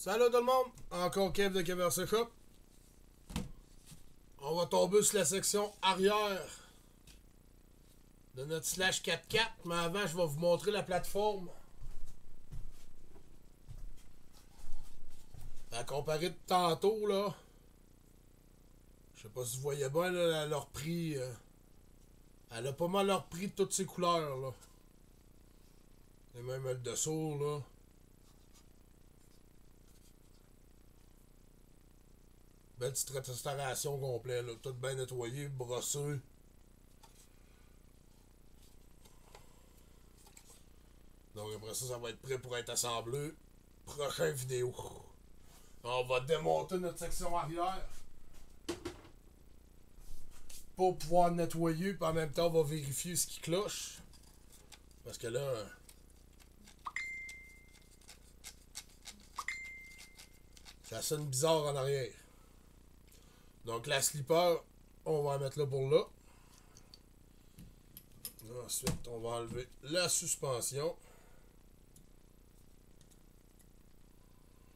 Salut tout le monde, encore Kev de Keverse Cup. On va tomber sur la section arrière de notre slash 4x4, mais avant je vais vous montrer la plateforme. À comparer de tantôt là, je sais pas si vous voyez bien là, leur prix. Elle a pas mal leur prix de toutes ses couleurs là. Et même le dessous là. Belle petite restauration complète, là. Tout bien nettoyé, brossé. Donc après ça, ça va être prêt pour être assemblé. Prochaine vidéo. On va démonter notre section arrière. Pour pouvoir nettoyer, puis en même temps, on va vérifier ce qui cloche. Parce que là... ça sonne bizarre en arrière. Donc la slipper, on va la mettre là pour là. Ensuite, on va enlever la suspension.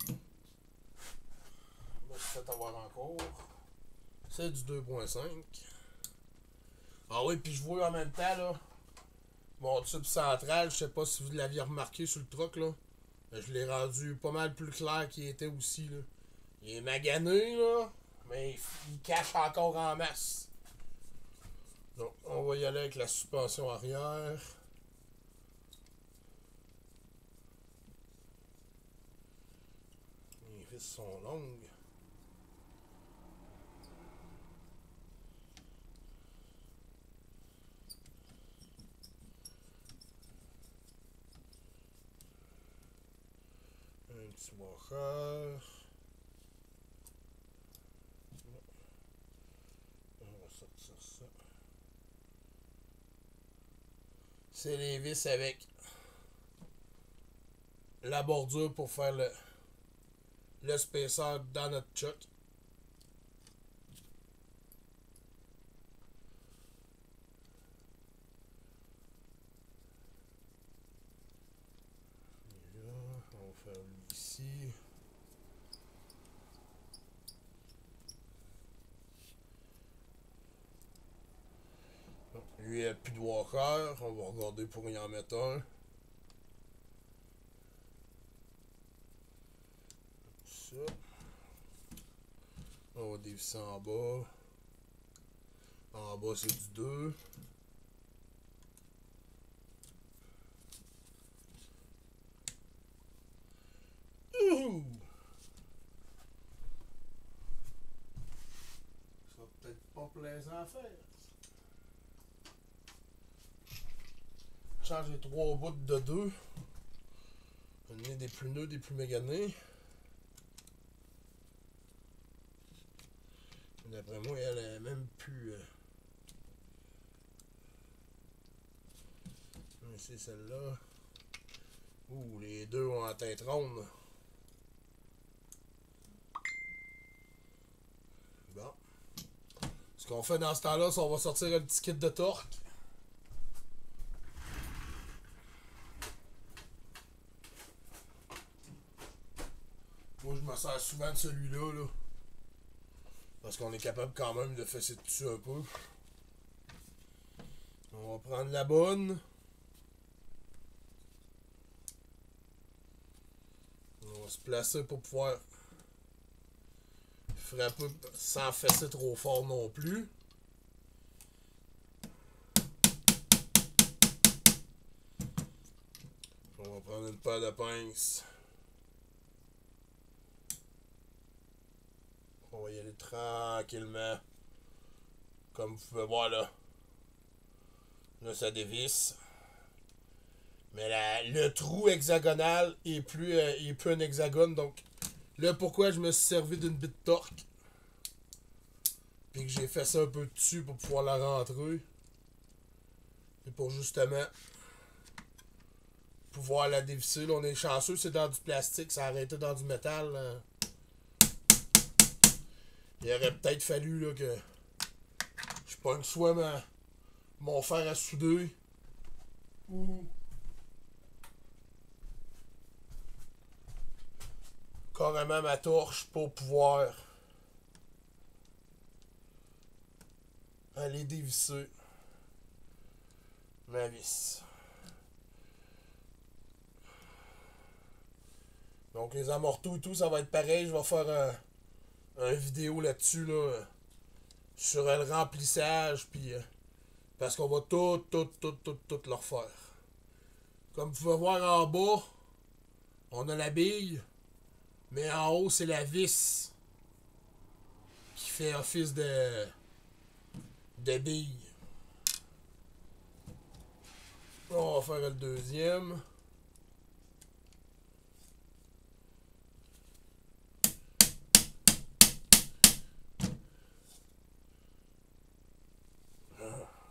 On va se faire avoir encore. C'est du 2.5. Ah oui, puis je vois en même temps là, mon tube central, je sais pas si vous l'aviez remarqué sur le truck là. Mais je l'ai rendu pas mal plus clair qu'il était aussi là. Il est magané là, mais il cache encore en masse. Donc, on va y aller avec la suspension arrière. Les vis sont longues. Un petit washer. On va sortir ça. C'est les vis avec la bordure pour faire le spacer dans notre chuck. Et là, on va faire lui ici. Bon, lui, il n'y a plus de washer. On va regarder pour y en mettre un. Ça. On va dévisser en bas. En bas, c'est du 2. Ouh! Ça sera peut-être pas plaisant à faire. Change les 3 bouts de 2. On a des plus nœuds, des plus méganés. D'après moi, elle est même plus... C'est celle-là. Ouh, les deux ont la tête ronde. Bon. Ce qu'on fait dans ce temps-là, c'est qu'on va sortir un petit kit de torque. Moi, je me sers souvent de celui-là, là. Parce qu'on est capable quand même de fesser dessus un peu. On va prendre la bonne. On va se placer pour pouvoir frapper sans fesser trop fort non plus. On va prendre une paire de pinces. On va y aller tranquillement. Comme vous pouvez voir là. Là, ça dévisse. Mais le trou hexagonal est plus un hexagone. Donc, là, pourquoi je me suis servi d'une bite torque. Puis que j'ai fait ça un peu dessus pour pouvoir la rentrer. Et pour justement pouvoir la dévisser. Là, on est chanceux, c'est dans du plastique. Ça aurait été dans du métal. Là. Il aurait peut-être fallu là, que je pogne soit mon fer à souder ou carrément ma torche pour pouvoir aller dévisser ma vis. Donc les amorteaux et tout, ça va être pareil. Je vais faire un vidéo là-dessus, là, sur le remplissage, puis parce qu'on va tout le refaire. Comme vous pouvez voir en bas, on a la bille, mais en haut, c'est la vis qui fait office de bille. On va faire le deuxième.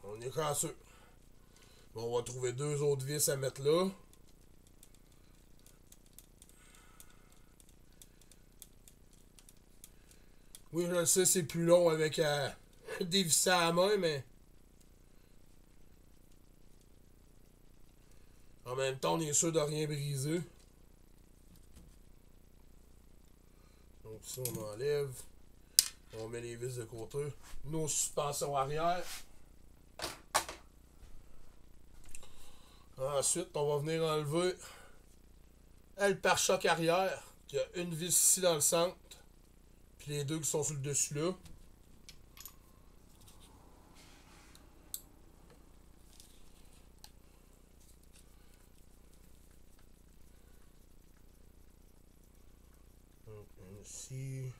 On est chanceux. On va trouver deux autres vis à mettre là. Oui, je le sais, c'est plus long avec dévisser à la main, mais en même temps, on est sûr de rien briser. Donc ça, on enlève. On met les vis de côté. Nos suspensions arrière. Ensuite, on va venir enlever le pare-choc arrière. Il y a une vis ici dans le centre. Puis les deux qui sont sur le dessus là. Donc, ici.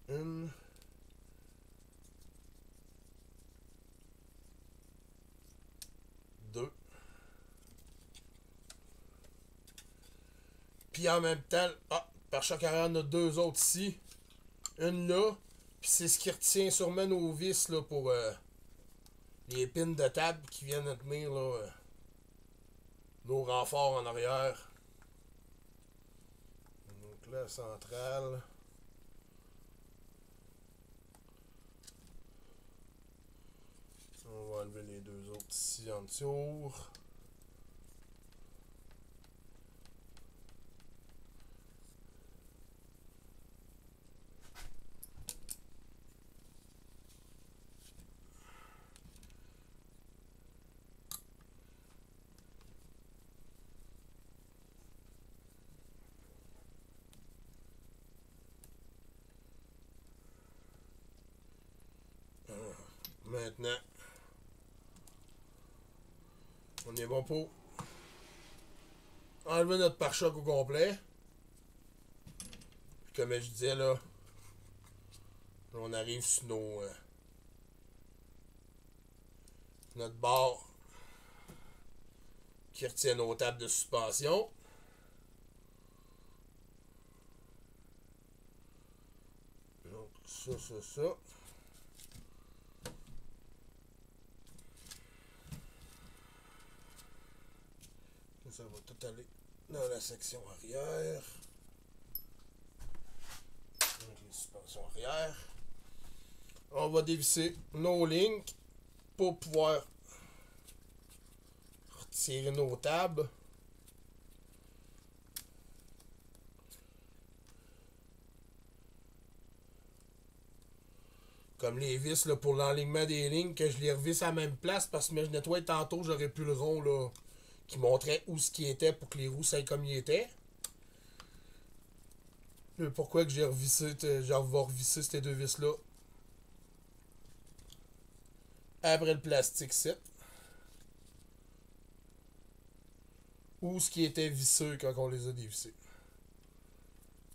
Une. Deux. Puis en même temps, par chaque arrière, on a deux autres ici. Une là. Puis c'est ce qui retient sûrement nos vis là, pour les pins de table qui viennent tenir là, nos renforts en arrière. Donc là, centrale. On va enlever les deux autres ici en dessous. Maintenant, on est bon pour enlever notre pare-choc au complet. Puis comme je disais là, on arrive sur notre barre qui retient nos tables de suspension. Donc ça. Ça va tout aller dans la section arrière. Donc les suspensions arrière. On va dévisser nos lignes pour pouvoir retirer nos tables. Comme les vis là, pour l'enlignement des lignes, que je les revisse à la même place parce que je nettoie tantôt, j'aurais plus le rond là, qui montrait où ce qui était pour que les roues soient comme ils étaient. Mais pourquoi que j'ai revissé, je vais revisser ces deux vis là après le plastique set. Ou ce qui était visseux quand on les a dévissés.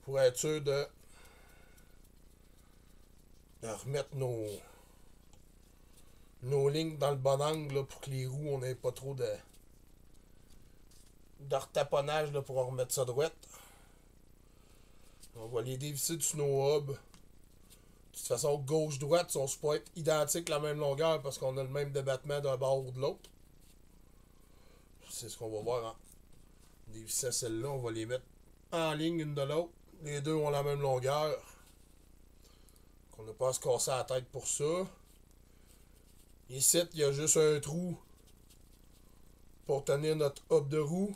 Pour être sûr de remettre nos lignes dans le bon angle là, pour que les roues, on n'ait pas trop de retaponnage là, pour en remettre ça droite. On va les dévisser du snow hub. De toute façon, gauche-droite sont supposés être identiques la même longueur parce qu'on a le même débattement d'un bord ou de l'autre. c'est ce qu'on va voir en dévissant celle-là. On va les mettre en ligne une de l'autre. Les deux ont la même longueur. On n'a pas à se casser la tête pour ça. Ici, il y a juste un trou pour tenir notre hub de roue.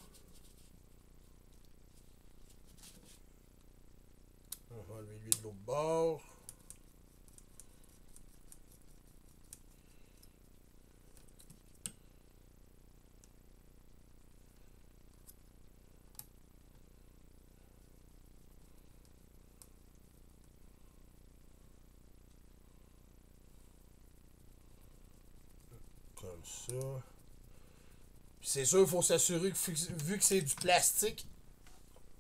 On va enlever lui de l'autre bord. Comme ça. Puis c'est sûr, il faut s'assurer que vu que c'est du plastique,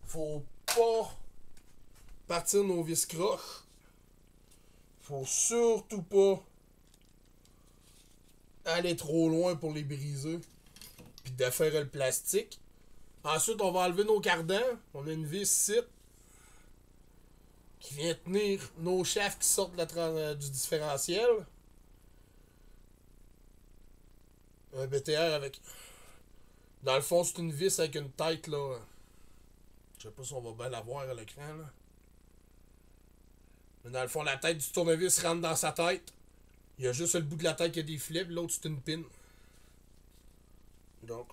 faut pas partir nos vis croches. Faut surtout pas aller trop loin pour les briser. Puis défaire le plastique. Ensuite, on va enlever nos cardans. On a une vis ici qui vient tenir nos shafts qui sortent du différentiel. Un BTR avec... Dans le fond, c'est une vis avec une tête, là. Je sais pas si on va bien la voir à l'écran, là. Mais dans le fond, la tête du tournevis rentre dans sa tête. Il y a juste le bout de la tête qui a des filets, l'autre, c'est une pin. Donc,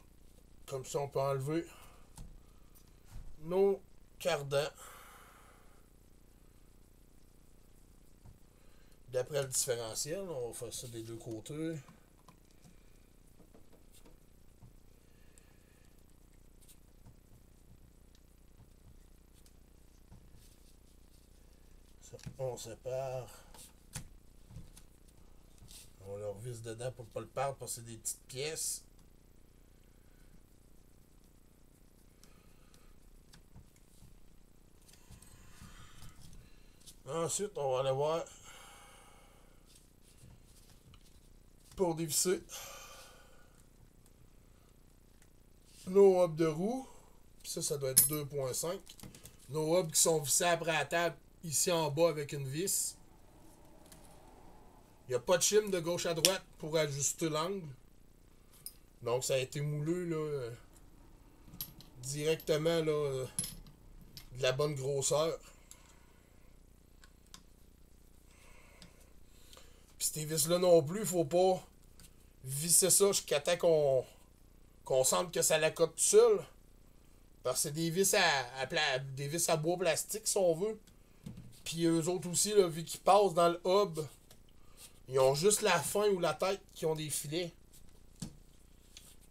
comme ça, on peut enlever nos cardans. D'après le différentiel, on va faire ça des deux côtés. Ça, on sépare. On le revisse dedans pour pas le perdre parce que c'est des petites pièces. Ensuite, on va aller voir pour dévisser nos hubs de roue. Puis ça doit être 2.5. Nos hubs qui sont vissés après la table, ici en bas avec une vis. Il n'y a pas de shim de gauche à droite pour ajuster l'angle. Donc ça a été moulé là, directement là, de la bonne grosseur. Puis ces vis-là non plus, faut pas visser ça jusqu'à temps qu'on sente que ça l'accote tout seul. Parce que c'est des vis des vis à bois plastique si on veut. Puis eux autres aussi, là, vu qu'ils passent dans le hub, ils ont juste la fin ou la tête qui ont des filets.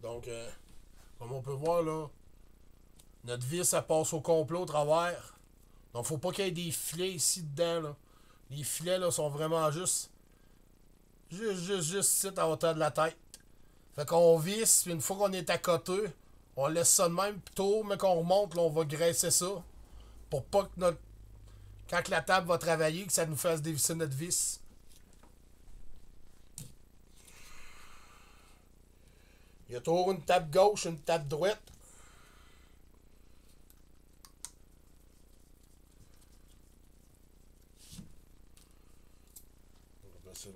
Donc, comme on peut voir là, notre vis, ça passe au complet au travers. Donc, faut pas qu'il y ait des filets ici dedans. Là. Les filets là, sont vraiment juste ici à hauteur de la tête. Fait qu'on visse, puis une fois qu'on est à côté, on laisse ça de même. Puis tôt, mais qu'on remonte, là, on va graisser ça. Pour pas que quand la table va travailler, que ça nous fasse dévisser notre vis. Il y a toujours une table gauche, une table droite.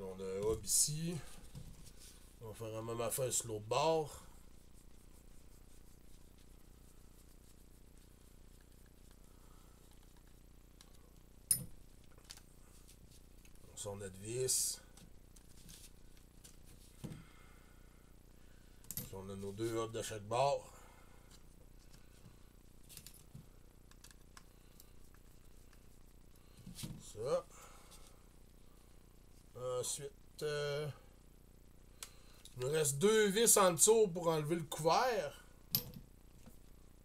On a un hub ici. On va faire la même affaire sur l'autre bord. On sort notre vis. On a nos deux hubs de chaque bord. Ça. Ensuite, il nous reste deux vis en dessous pour enlever le couvert.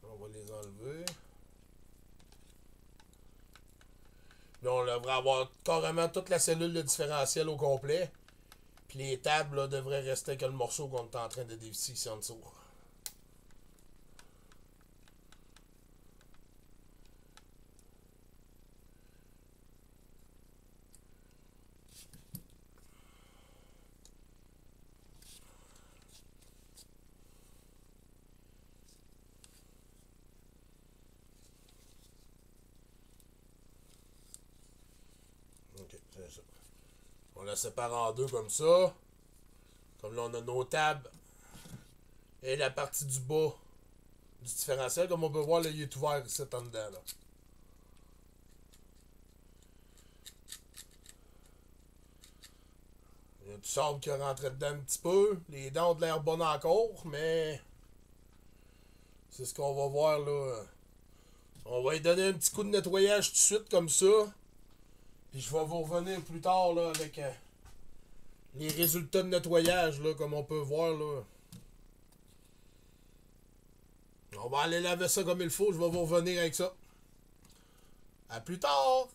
On va les enlever. Là, on devrait avoir carrément toute la cellule de différentiel au complet. Puis les tables là, devraient rester que le morceau qu'on est en train de dévisser ici en dessous. Ok, c'est ça. On la sépare en deux comme ça. Comme là, on a nos tables Et la partie du bas du différentiel, comme on peut voir, là, il est ouvert ici en dedans. Là. Il y a du sable qui est rentré dedans un petit peu. Les dents ont de l'air bonnes encore, mais c'est ce qu'on va voir là. On va lui donner un petit coup de nettoyage tout de suite comme ça. Puis je vais vous revenir plus tard là, avec les résultats de nettoyage là, comme on peut voir là. On va aller laver ça comme il faut. Je vais vous revenir avec ça. À plus tard!